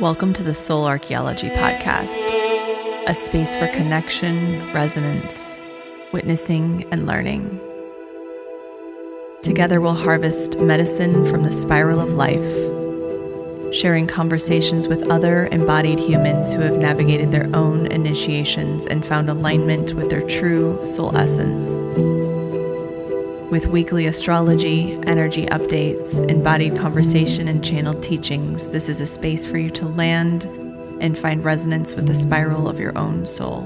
Welcome to the Soul Archaeology podcast, a space for connection, resonance, witnessing, and learning. Together we'll harvest medicine from the spiral of life, sharing conversations with other embodied humans who have navigated their own initiations and found alignment with their true soul essence. With weekly astrology, energy updates, embodied conversation, and channeled teachings, this is a space for you to land and find resonance with the spiral of your own soul.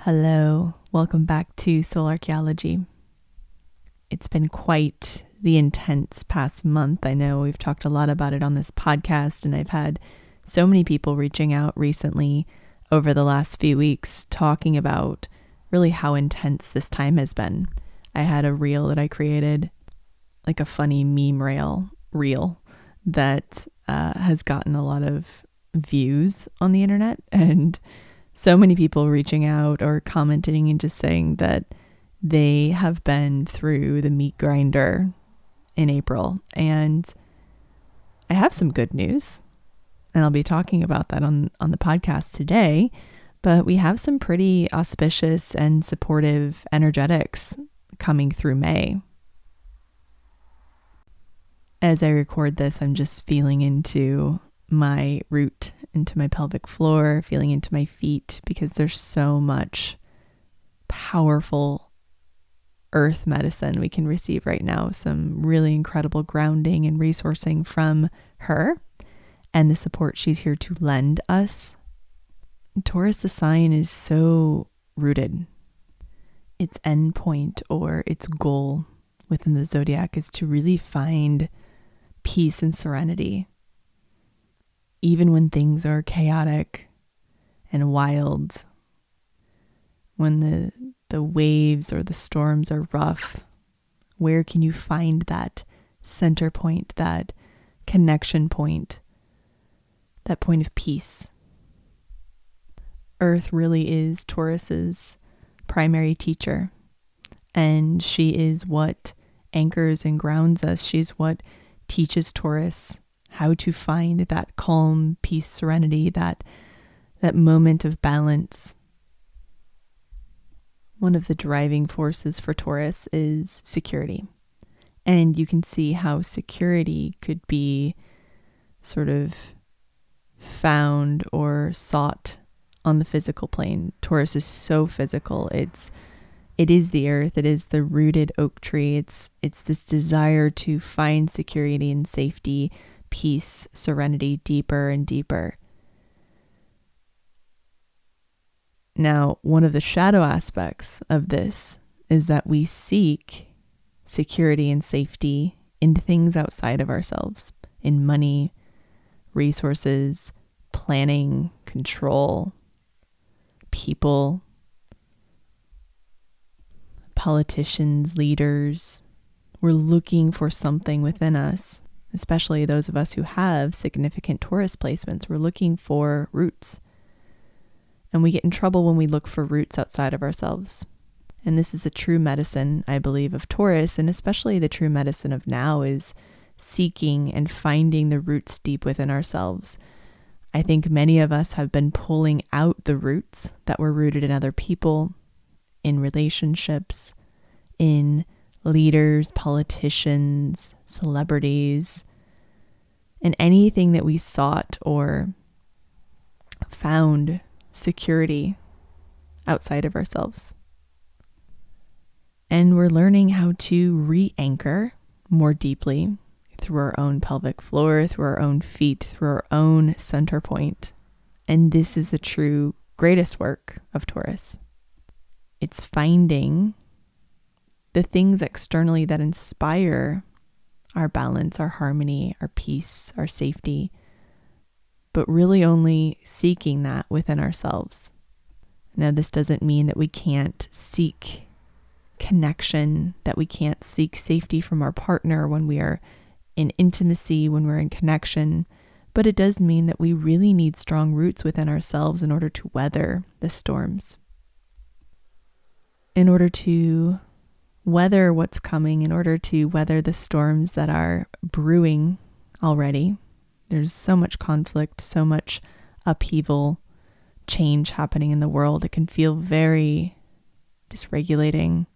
Hello, welcome back to Soul Archaeology. It's been quite the intense past month. I know we've talked a lot about it on this podcast, and I've had so many people reaching out recently over the last few weeks talking about really how intense this time has been. I had a reel that I created, like a funny meme reel that has gotten a lot of views on the internet, and so many people reaching out or commenting and just saying that they have been through the meat grinder in April. And I have some good news, and I'll be talking about that on the podcast today. But we have some pretty auspicious and supportive energetics coming through May. As I record this, I'm just feeling into my root, into my pelvic floor, feeling into my feet, because there's so much powerful earth medicine we can receive right now. Some really incredible grounding and resourcing from her and the support she's here to lend us. Taurus, the sign, is so rooted. Its endpoint or its goal within the zodiac is to really find peace and serenity. Even when things are chaotic and wild, when the waves or the storms are rough, where can you find that center point, that connection point, that point of peace? Earth really is Taurus's primary teacher, and she is what anchors and grounds us. She's what teaches Taurus how to find that calm, peace, serenity, that moment of balance. One of the driving forces for Taurus is security. And you can see how security could be sort of found or sought on the physical plane. Taurus is so physical. It is the earth. It is the rooted oak tree. It's this desire to find security and safety, peace, serenity deeper and deeper. Now, one of the shadow aspects of this is that we seek security and safety in things outside of ourselves, in money, resources, planning, control, people, politicians, leaders. We're looking for something within us, especially those of us who have significant Taurus placements. We're looking for roots. And we get in trouble when we look for roots outside of ourselves. And this is the true medicine, I believe, of Taurus, and especially the true medicine of now is seeking and finding the roots deep within ourselves. I think many of us have been pulling out the roots that were rooted in other people, in relationships, in leaders, politicians, celebrities, and anything that we sought or found security outside of ourselves. And we're learning how to re-anchor more deeply through our own pelvic floor, through our own feet, through our own center point. And this is the true greatest work of Taurus. It's finding the things externally that inspire our balance, our harmony, our peace, our safety, but really only seeking that within ourselves. Now, this doesn't mean that we can't seek connection, that we can't seek safety from our partner when we are in intimacy, when we're in connection, But it does mean that we really need strong roots within ourselves in order to weather the storms. In order to weather what's coming, in order to weather the storms that are brewing already. There's so much conflict, so much upheaval, change happening in the world. It can feel very dysregulating,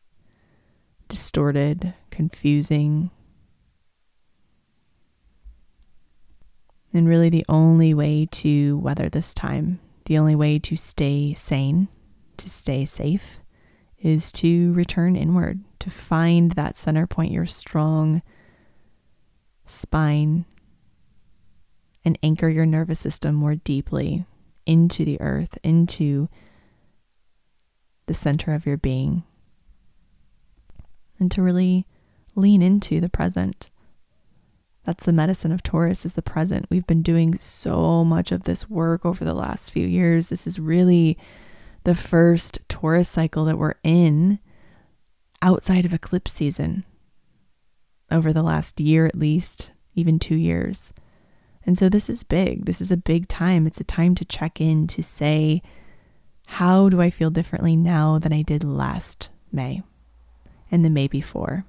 distorted, confusing. And really the only way to weather this time, the only way to stay sane, to stay safe, is to return inward, to find that center point, your strong spine, and anchor your nervous system more deeply into the earth, into the center of your being, and to really lean into the present. That's the medicine of Taurus, is the present. We've been doing so much of this work over the last few years. This is really the first Taurus cycle that we're in outside of eclipse season over the last year at least, even 2 years. And so this is big. This is a big time. It's a time to check in, to say, how do I feel differently now than I did last May and the May before?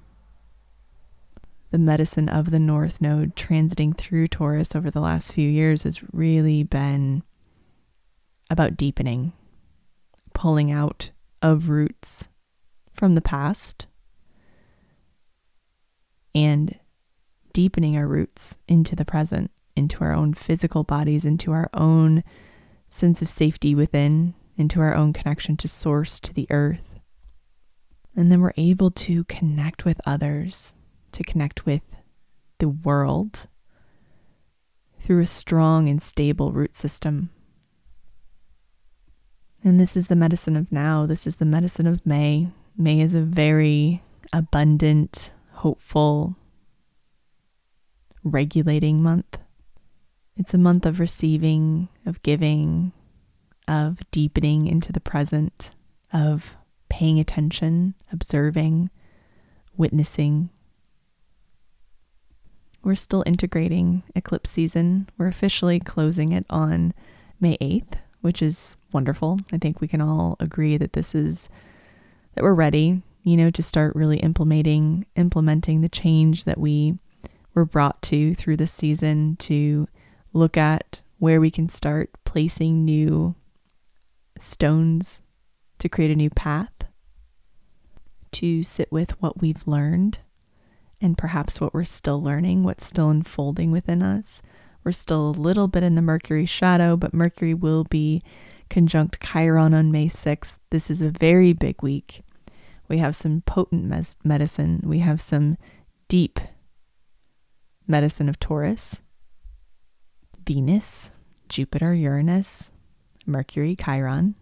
The medicine of the North Node transiting through Taurus over the last few years has really been about deepening, pulling out of roots from the past and deepening our roots into the present, into our own physical bodies, into our own sense of safety within, into our own connection to source, to the earth. And then we're able to connect with others, to connect with the world through a strong and stable root system. And this is the medicine of now. This is the medicine of May. May is a very abundant, hopeful, regulating month. It's a month of receiving, of giving, of deepening into the present, of paying attention, observing, witnessing. We're still integrating eclipse season. We're officially closing it on May 8th, which is wonderful. I think we can all agree that that we're ready, to start really implementing the change that we were brought to through this season, to look at where we can start placing new stones to create a new path, to sit with what we've learned and perhaps what we're still learning, what's still unfolding within us. We're still a little bit in the Mercury shadow, but Mercury will be conjunct Chiron on May 6th. This is a very big week. We have some potent medicine. We have some deep medicine of Taurus, Venus, Jupiter, Uranus, Mercury, Chiron.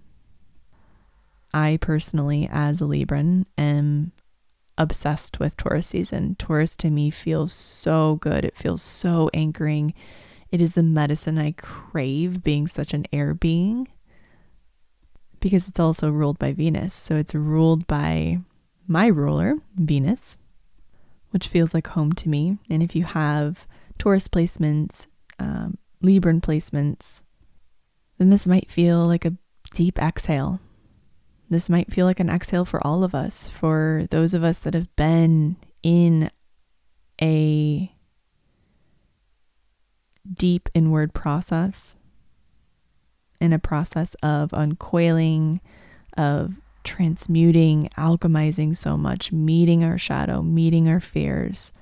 I personally, as a Libran, am obsessed with Taurus season. Taurus to me feels so good. It feels so anchoring. It is the medicine I crave, being such an air being, because it's also ruled by Venus. So it's ruled by my ruler, Venus, which feels like home to me. And if you have Taurus placements, Libran placements, then this might feel like a deep exhale. This might feel like an exhale for all of us, for those of us that have been in a deep inward process, in a process of uncoiling, of transmuting, alchemizing so much, meeting our shadow, meeting our fears,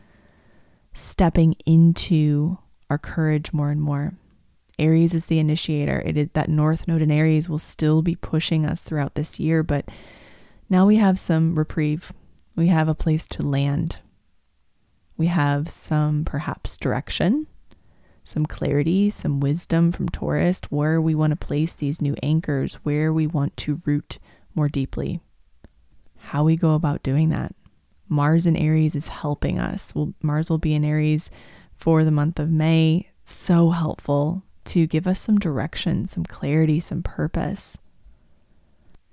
stepping into our courage more and more. Aries is the initiator. That North Node in Aries will still be pushing us throughout this year, but now we have some reprieve. We have a place to land. We have some perhaps direction, some clarity, some wisdom from Taurus, where we want to place these new anchors, where we want to root more deeply, how we go about doing that. Mars in Aries is helping us. Mars will be in Aries for the month of May. So helpful to give us some direction, some clarity, some purpose.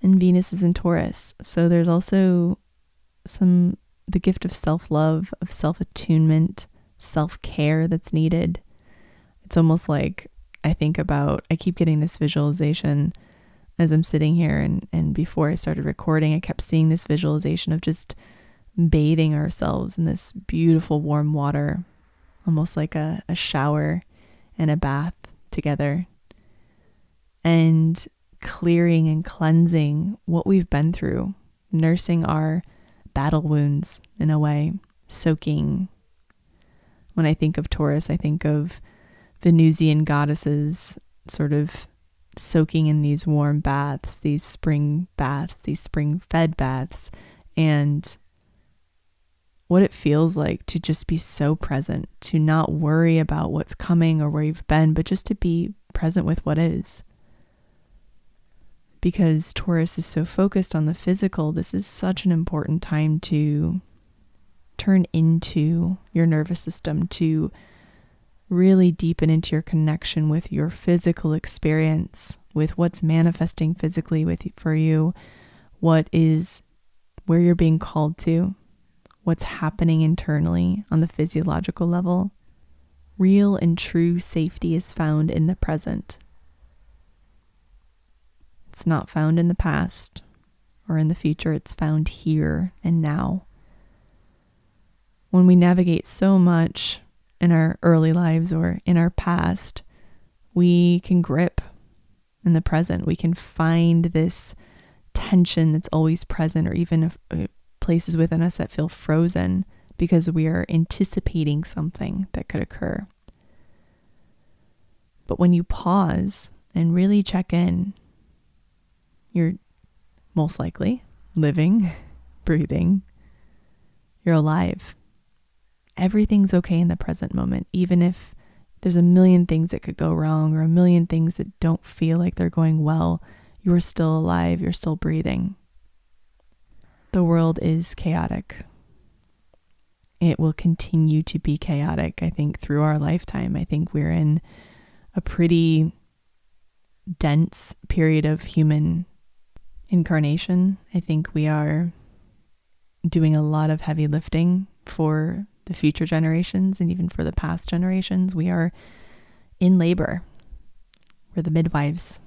And Venus is in Taurus. So there's also the gift of self-love, of self-attunement, self-care that's needed. It's almost like I keep getting this visualization as I'm sitting here, and before I started recording, I kept seeing this visualization of just bathing ourselves in this beautiful warm water, almost like a shower and a bath together, and clearing and cleansing what we've been through, nursing our battle wounds in a way, soaking. When I think of Taurus, I think of Venusian goddesses sort of soaking in these warm baths, these spring fed baths, and what it feels like to just be so present, to not worry about what's coming or where you've been, but just to be present with what is. Because Taurus is so focused on the physical, this is such an important time to turn into your nervous system, to really deepen into your connection with your physical experience, with what's manifesting physically for you, where you're being called to, what's happening internally on the physiological level. Real and true safety is found in the present. It's not found in the past or in the future. It's found here and now. When we navigate so much in our early lives or in our past, we can grip in the present. We can find this tension that's always present, or even places within us that feel frozen because we are anticipating something that could occur. But when you pause and really check in, you're most likely living, breathing, you're alive. Everything's okay in the present moment, even if there's a million things that could go wrong or a million things that don't feel like they're going well. You're still alive, you're still breathing. The world is chaotic. It will continue to be chaotic, I think, through our lifetime. I think we're in a pretty dense period of human incarnation. I think we are doing a lot of heavy lifting for the future generations, and even for the past generations. We are in labor. We're the midwives,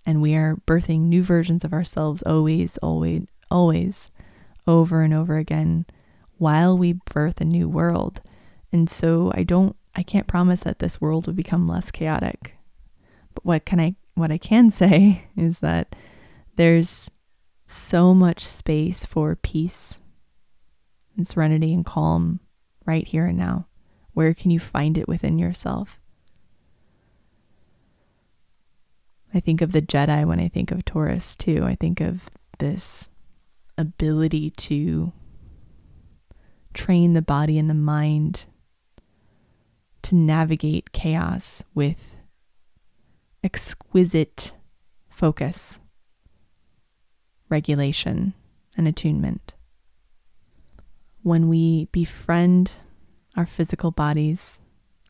and we are birthing new versions of ourselves always, over and over again, while we birth a new world. And so I can't promise that this world will become less chaotic. But what I can say is that there's so much space for peace and serenity and calm right here and now. Where can you find it within yourself? I think of the Jedi when I think of Taurus too. I think of this ability to train the body and the mind to navigate chaos with exquisite focus, regulation, and attunement. When we befriend our physical bodies,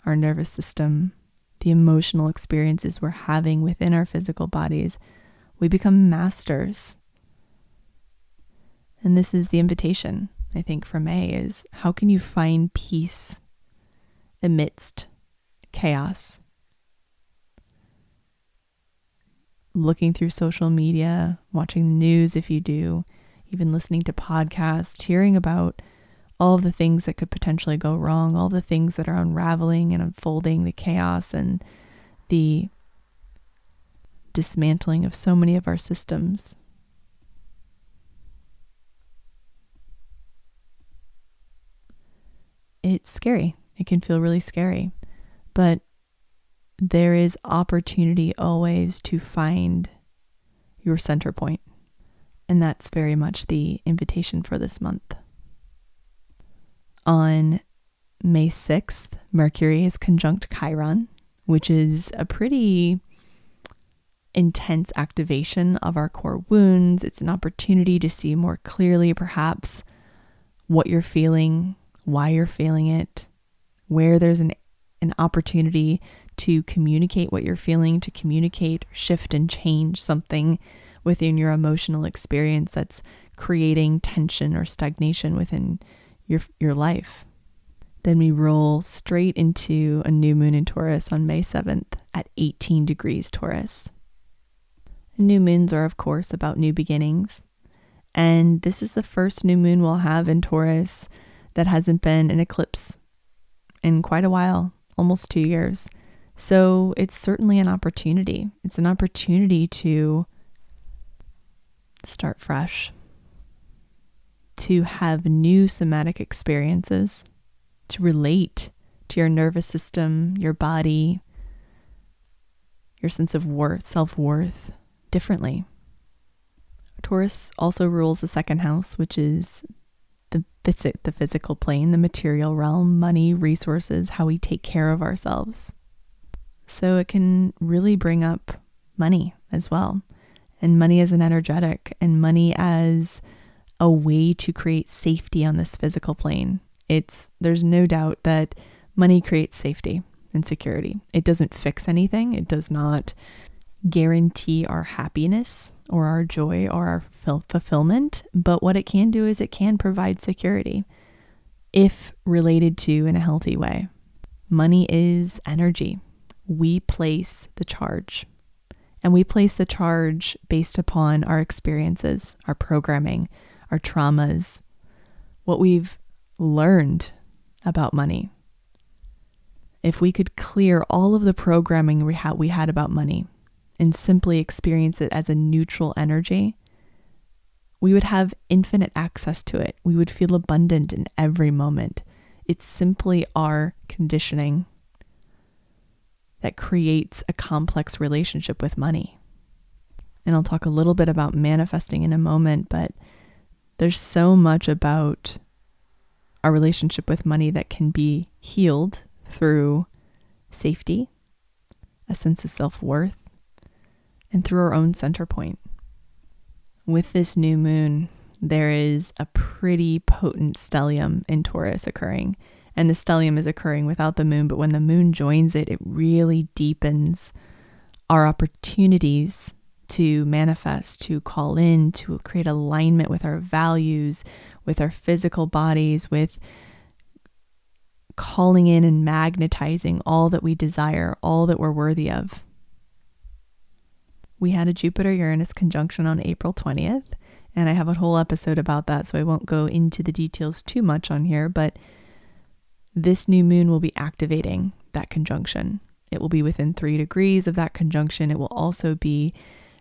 our nervous system, the emotional experiences we're having within our physical bodies, we become masters. And this is the invitation, I think, for May, is how can you find peace amidst chaos? Looking through social media, watching the news if you do, even listening to podcasts, hearing about all of the things that could potentially go wrong, all the things that are unraveling and unfolding, the chaos and the dismantling of so many of our systems. It's scary. It can feel really scary, but there is opportunity always to find your center point. And that's very much the invitation for this month. On May 6th, Mercury is conjunct Chiron, which is a pretty intense activation of our core wounds. It's an opportunity to see more clearly, perhaps, what you're feeling, why you're feeling it, where there's an opportunity to communicate what you're feeling, to communicate, shift and change something within your emotional experience that's creating tension or stagnation within your life. Then we roll straight into a new moon in Taurus on May 7th at 18 degrees Taurus. New moons are, of course, about new beginnings. And this is the first new moon we'll have in Taurus that hasn't been an eclipse in quite a while, almost 2 years. So it's certainly an opportunity. It's an opportunity to start fresh, to have new somatic experiences, to relate to your nervous system, your body, your sense of worth, self-worth differently. Taurus also rules the second house, which is the physical plane, the material realm, money, resources, how we take care of ourselves. So it can really bring up money as well, and money as an energetic, and money as a way to create safety on this physical plane. There's no doubt that money creates safety and security. It doesn't fix anything. It does not guarantee our happiness or our joy or our fulfillment. But what it can do is it can provide security if related to in a healthy way. Money is energy. We place the charge. And we place the charge based upon our experiences, our programming, our traumas, what we've learned about money. If we could clear all of the programming we had about money and simply experience it as a neutral energy, we would have infinite access to it. We would feel abundant in every moment. It's simply our conditioning that creates a complex relationship with money. And I'll talk a little bit about manifesting in a moment, but there's so much about our relationship with money that can be healed through safety, a sense of self-worth, and through our own center point. With this new moon, there is a pretty potent stellium in Taurus occurring. And the stellium is occurring without the moon, but when the moon joins it, it really deepens our opportunities to manifest, to call in, to create alignment with our values, with our physical bodies, with calling in and magnetizing all that we desire, all that we're worthy of. We had a Jupiter-Uranus conjunction on April 20th, and I have a whole episode about that, so I won't go into the details too much on here, but this new moon will be activating that conjunction. It will be within 3 degrees of that conjunction. It will also be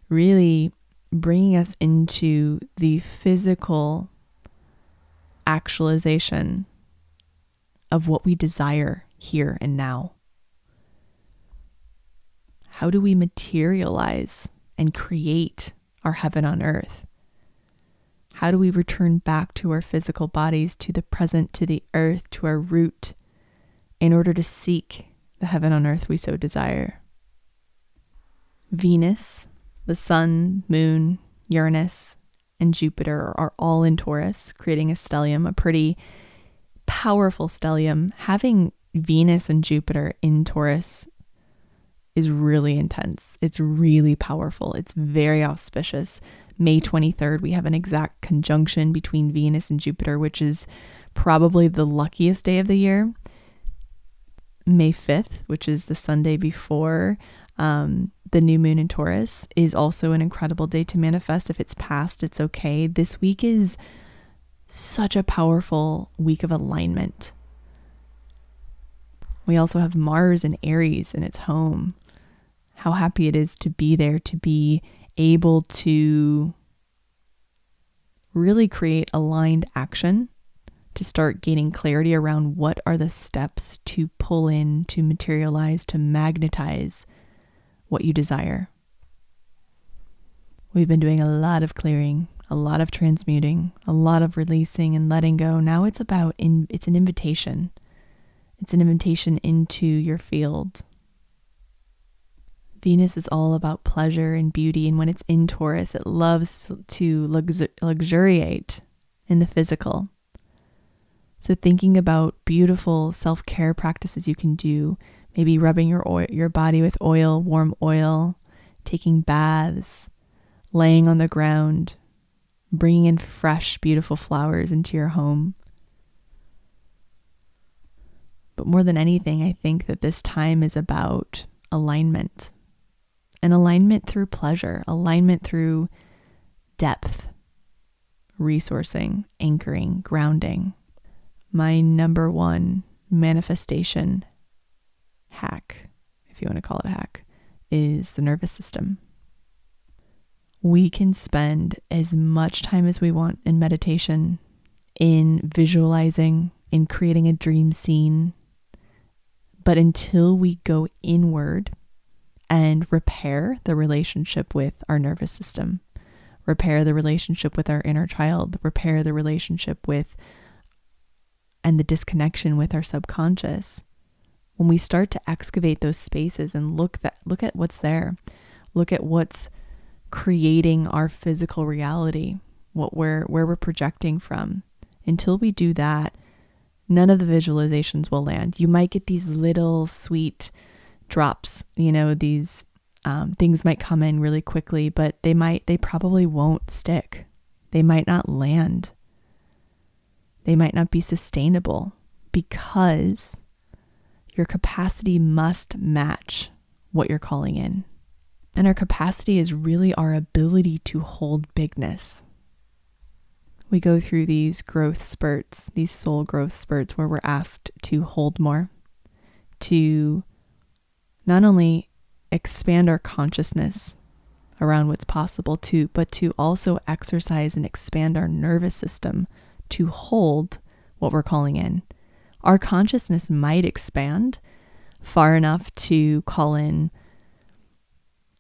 really bringing us into the physical actualization of what we desire here and now. How do we materialize and create our heaven on earth? How do we return back to our physical bodies, to the present, to the earth, to our root, in order to seek the heaven on earth we so desire? Venus, the sun, moon, Uranus, and Jupiter are all in Taurus, creating a stellium, a pretty powerful stellium. Having Venus and Jupiter in Taurus is really intense. It's really powerful. It's very auspicious. May 23rd, we have an exact conjunction between Venus and Jupiter, which is probably the luckiest day of the year. May 5th, which is the Sunday before the new moon in Taurus, is also an incredible day to manifest. If it's past, it's okay. This week is such a powerful week of alignment. We also have Mars in Aries in its home. How happy it is to be there, to be able to really create aligned action, to start gaining clarity around what are the steps to pull in, to materialize, to magnetize what you desire. We've been doing a lot of clearing, a lot of transmuting, a lot of releasing and letting go. Now it's it's an invitation. It's an invitation into your field. Venus is all about pleasure and beauty, and when it's in Taurus, it loves to luxuriate in the physical. So thinking about beautiful self-care practices you can do, maybe rubbing your body with oil, warm oil, taking baths, laying on the ground, bringing in fresh, beautiful flowers into your home. But more than anything, I think that this time is about alignment. And alignment through pleasure, alignment through depth, resourcing, anchoring, grounding. My number one manifestation hack, if you want to call it a hack, is the nervous system. We can spend as much time as we want in meditation, in visualizing, in creating a dream scene. But until we go inward and repair the relationship with our nervous system, repair the relationship with our inner child, repair the relationship with and the disconnection with our subconscious, when we start to excavate those spaces and look at what's there, look at what's creating our physical reality, where we're projecting from, until we do that, none of the visualizations will land. You might get these little sweet drops, these things might come in really quickly, but they probably won't stick. They might not land. They might not be sustainable, because your capacity must match what you're calling in. And our capacity is really our ability to hold bigness. We go through these growth spurts, these soul growth spurts, where we're asked to hold more, to not only expand our consciousness around what's possible, but to also exercise and expand our nervous system to hold what we're calling in. Our consciousness might expand far enough to call in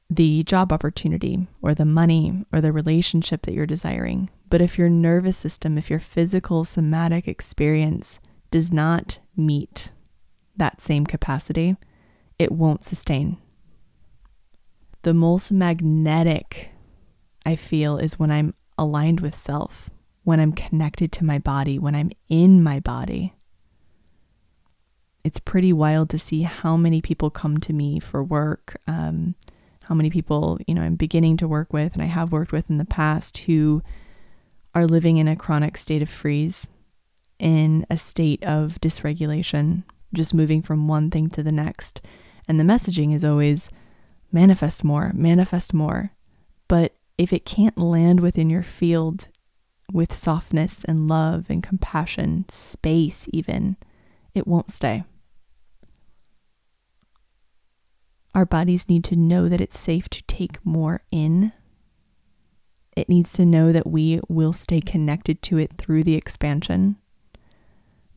the job opportunity or the money or the relationship that you're desiring. But if your nervous system, if your physical somatic experience does not meet that same capacity, it won't sustain. The most magnetic I feel is when I'm aligned with self, when I'm connected to my body, when I'm in my body. It's pretty wild to see how many people come to me for work, how many people, I'm beginning to work with and I have worked with in the past who are living in a chronic state of freeze, in a state of dysregulation, just moving from one thing to the next. And the messaging is always manifest more, manifest more. But if it can't land within your field with softness and love and compassion, space even, it won't stay. Our bodies need to know that it's safe to take more in. It needs to know that we will stay connected to it through the expansion.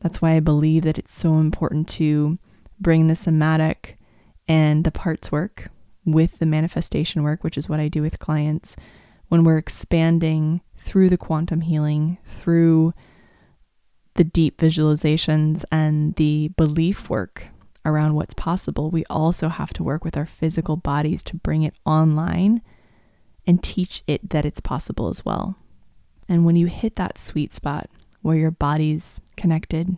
That's why I believe that it's so important to bring the somatic and the parts work with the manifestation work, which is what I do with clients. When we're expanding through the quantum healing, through the deep visualizations and the belief work around what's possible, we also have to work with our physical bodies to bring it online and teach it that it's possible as well. And when you hit that sweet spot where your body's connected,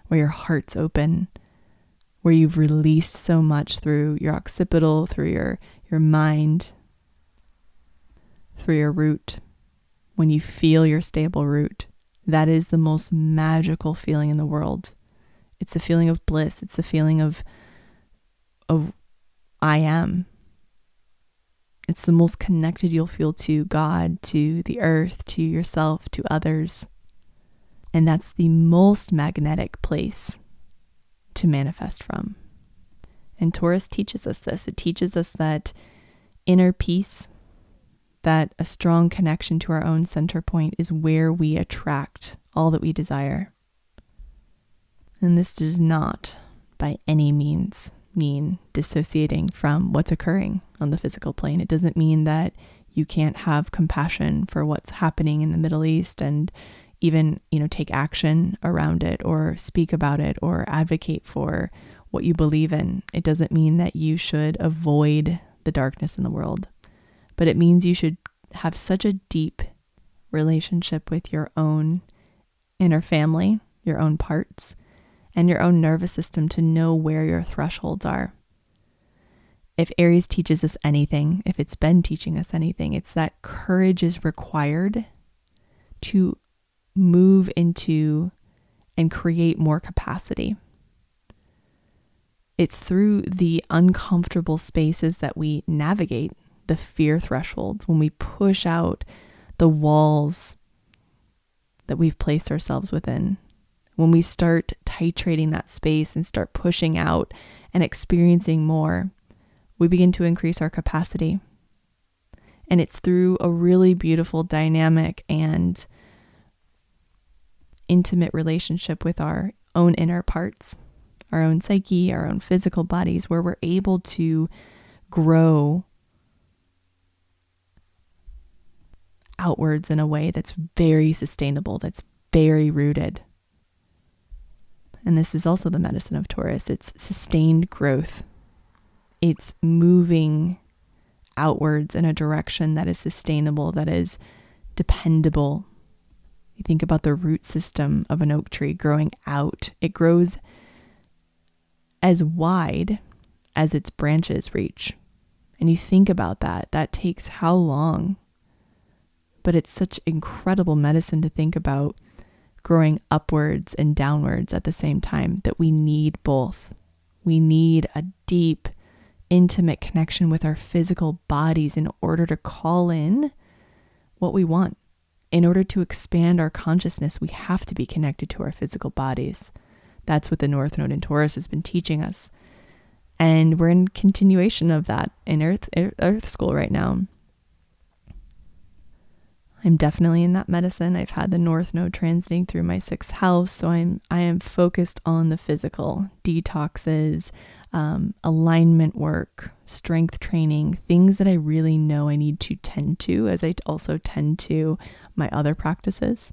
where your heart's open, where you've released so much through your occipital, through your mind, through your root, when you feel your stable root, that is the most magical feeling in the world. It's a feeling of bliss. It's a feeling of I am. It's the most connected you'll feel to God, to the earth, to yourself, to others. And that's the most magnetic place to manifest from. And Taurus teaches us this. It teaches us that inner peace, that a strong connection to our own center point is where we attract all that we desire. And this does not by any means mean dissociating from what's occurring on the physical plane. It doesn't mean that you can't have compassion for what's happening in the Middle East and even, take action around it or speak about it or advocate for what you believe in. It doesn't mean that you should avoid the darkness in the world, but it means you should have such a deep relationship with your own inner family, your own parts, and your own nervous system to know where your thresholds are. If Aries teaches us anything, if it's been teaching us anything, it's that courage is required to move into and create more capacity. It's through the uncomfortable spaces that we navigate the fear thresholds, when we push out the walls that we've placed ourselves within. When we start titrating that space and start pushing out and experiencing more, we begin to increase our capacity. And it's through a really beautiful dynamic and intimate relationship with our own inner parts, our own psyche, our own physical bodies, where we're able to grow outwards in a way that's very sustainable, that's very rooted. And this is also the medicine of Taurus. It's sustained growth. It's moving outwards in a direction that is sustainable, that is dependable. You think about the root system of an oak tree growing out. It grows as wide as its branches reach. And you think about that. That takes how long? But it's such incredible medicine to think about growing upwards and downwards at the same time, that we need both. We need a deep, intimate connection with our physical bodies in order to call in what we want. In order to expand our consciousness, we have to be connected to our physical bodies. That's what the North Node in Taurus has been teaching us. And we're in continuation of that in Earth School right now. I'm definitely in that medicine. I've had the North Node transiting through my 6th house, so I am focused on the physical, detoxes, alignment work, strength training, things that I really know I need to tend to, as I also tend to my other practices.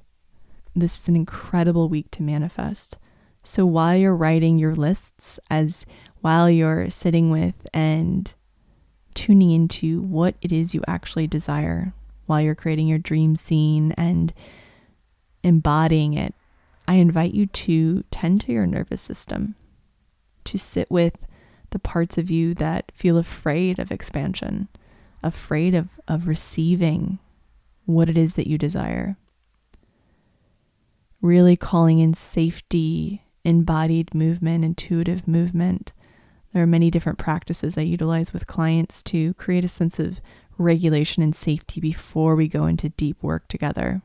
This is an incredible week to manifest. So while you're writing your lists, while you're sitting with and tuning into what it is you actually desire, while you're creating your dream scene and embodying it, I invite you to tend to your nervous system, to sit with the parts of you that feel afraid of expansion, afraid of receiving what it is that you desire. Really calling in safety, embodied movement, intuitive movement. There are many different practices I utilize with clients to create a sense of regulation and safety before we go into deep work together.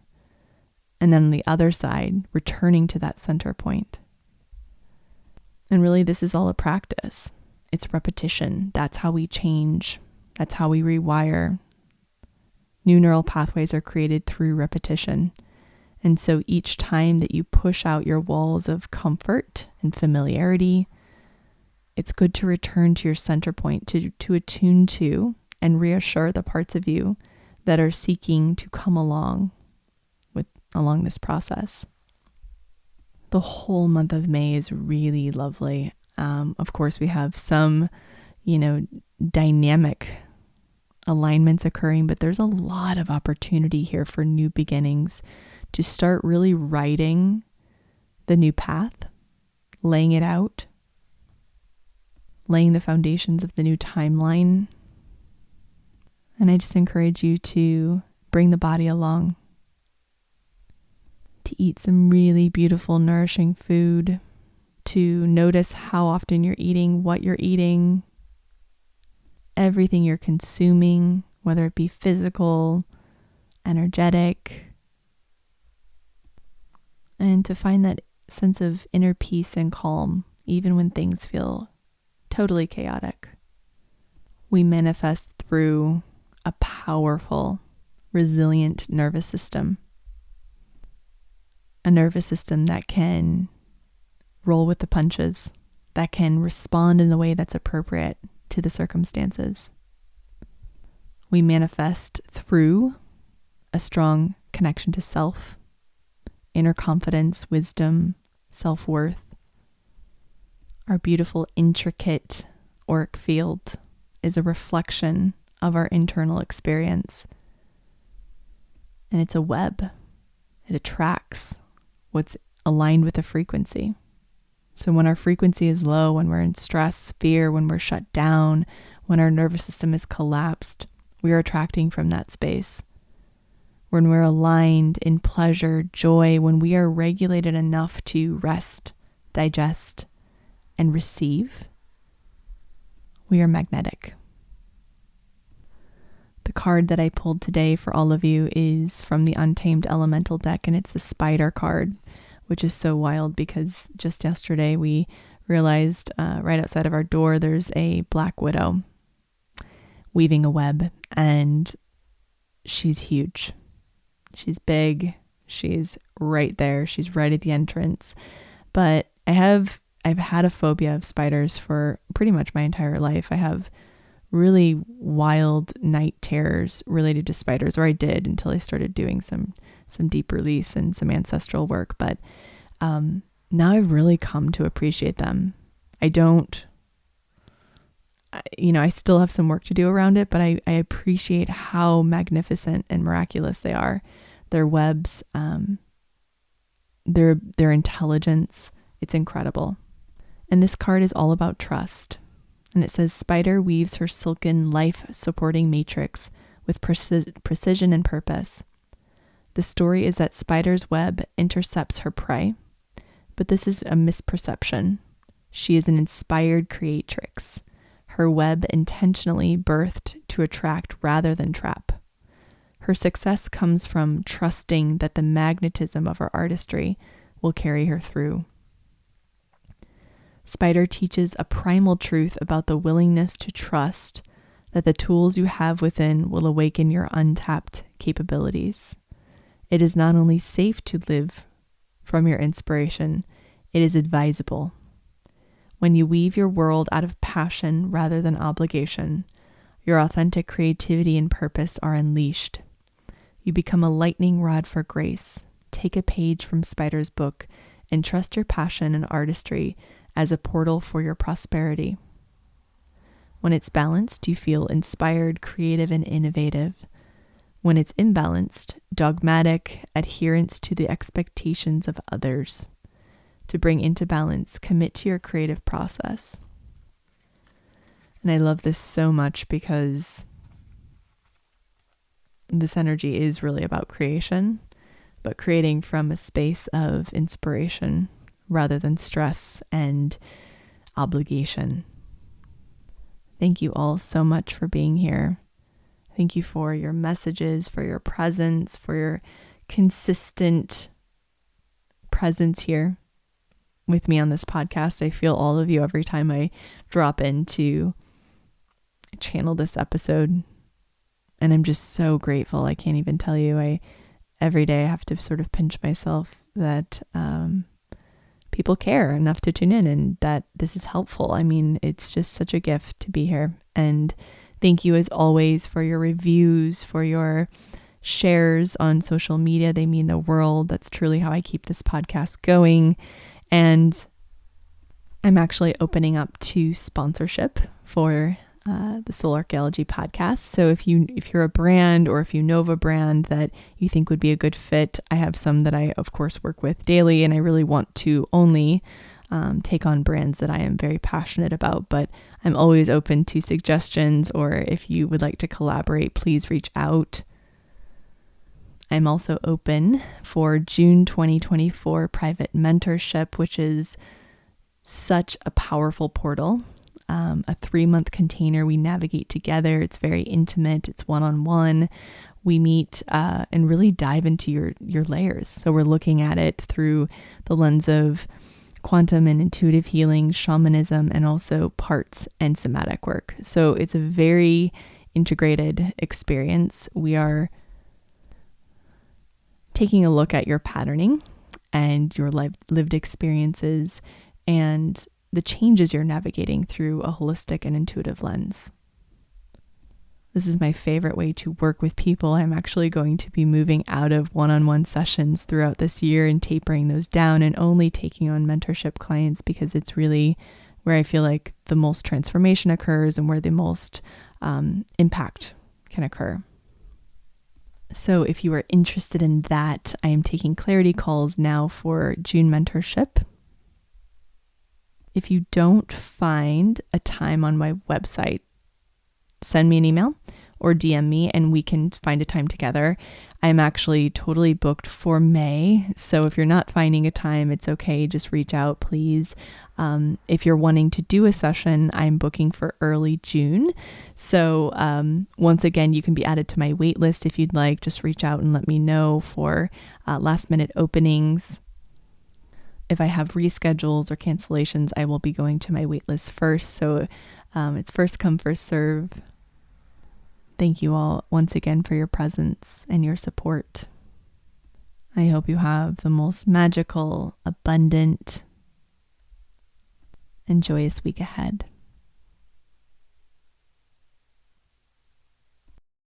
And then on the other side, returning to that center point. And really, this is all a practice. It's repetition. That's how we change. That's how we rewire. New neural pathways are created through repetition. And so each time that you push out your walls of comfort and familiarity, it's good to return to your center point, to attune to and reassure the parts of you that are seeking to come along this process. The whole month of May is really lovely. Of course, we have some, dynamic alignments occurring, but there's a lot of opportunity here for new beginnings, to start really writing the new path, laying it out, laying the foundations of the new timeline. And I just encourage you to bring the body along, to eat some really beautiful, nourishing food, to notice how often you're eating, what you're eating, everything you're consuming, whether it be physical, energetic, and to find that sense of inner peace and calm, even when things feel totally chaotic. We manifest through a powerful, resilient nervous system. A nervous system that can roll with the punches, that can respond in the way that's appropriate to the circumstances. We manifest through a strong connection to self, inner confidence, wisdom, self-worth. Our beautiful, intricate auric field is a reflection of our internal experience. And it's a web. It attracts what's aligned with the frequency. So when our frequency is low, when we're in stress, fear, when we're shut down, when our nervous system is collapsed, we are attracting from that space. When we're aligned in pleasure, joy, when we are regulated enough to rest, digest, and receive, We are magnetic. The card that I pulled today for all of you is from the Untamed Elemental deck, and it's the Spider card, which is so wild because just yesterday we realized right outside of our door there's a black widow weaving a web, and she's huge. She's big. She's right there. She's right at the entrance. But I've had a phobia of spiders for pretty much my entire life. I have really wild night terrors related to spiders, or I did until I started doing some deep release and some ancestral work. But now I've really come to appreciate them. I still have some work to do around it, but I appreciate how magnificent and miraculous they are. Their webs, their intelligence, it's incredible. And this card is all about trust. And it says, Spider weaves her silken life-supporting matrix with precision and purpose. The story is that Spider's web intercepts her prey, but this is a misperception. She is an inspired creatrix. Her web intentionally birthed to attract rather than trap. Her success comes from trusting that the magnetism of her artistry will carry her through. Spider teaches a primal truth about the willingness to trust that the tools you have within will awaken your untapped capabilities. It is not only safe to live from your inspiration, it is advisable. When you weave your world out of passion rather than obligation, your authentic creativity and purpose are unleashed. You become a lightning rod for grace. Take a page from Spider's book and trust your passion and artistry as a portal for your prosperity. When it's balanced, you feel inspired, creative, and innovative. When it's imbalanced, dogmatic, adherence to the expectations of others. To bring into balance, commit to your creative process. And I love this so much because this energy is really about creation, but creating from a space of inspiration rather than stress and obligation. Thank you all so much for being here. Thank you for your messages, for your presence, for your consistent presence here with me on this podcast. I feel all of you every time I drop in to channel this episode. And I'm just so grateful. I can't even tell you. Every day I have to sort of pinch myself that people care enough to tune in and that this is helpful. I mean, it's just such a gift to be here. And thank you as always for your reviews, for your shares on social media. They mean the world. That's truly how I keep this podcast going. And I'm actually opening up to sponsorship for the Soul Archaeology podcast. So if you're a brand, or if you know of a brand that you think would be a good fit, I have some that I of course work with daily, and I really want to only take on brands that I am very passionate about, but I'm always open to suggestions, or if you would like to collaborate, please reach out. I'm also open for June 2024 private mentorship, which is such a powerful portal. A 3-month container we navigate together. It's very intimate. It's one-on-one. We meet and really dive into your layers. So we're looking at it through the lens of quantum and intuitive healing, shamanism, and also parts and somatic work. So it's a very integrated experience. We are taking a look at your patterning and your lived experiences and the changes you're navigating through a holistic and intuitive lens. This is my favorite way to work with people. I'm actually going to be moving out of one-on-one sessions throughout this year and tapering those down and only taking on mentorship clients, because it's really where I feel like the most transformation occurs and where the most impact can occur. So if you are interested in that, I am taking clarity calls now for June mentorship. If you don't find a time on my website, send me an email or DM me and we can find a time together. I'm actually totally booked for May. So if you're not finding a time, it's okay. Just reach out, please. If you're wanting to do a session, I'm booking for early June. So once again, you can be added to my wait list if you'd like. Just reach out and let me know for last minute openings. If I have reschedules or cancellations, I will be going to my wait list first. So it's first come, first serve. Thank you all once again for your presence and your support. I hope you have the most magical, abundant, and joyous week ahead.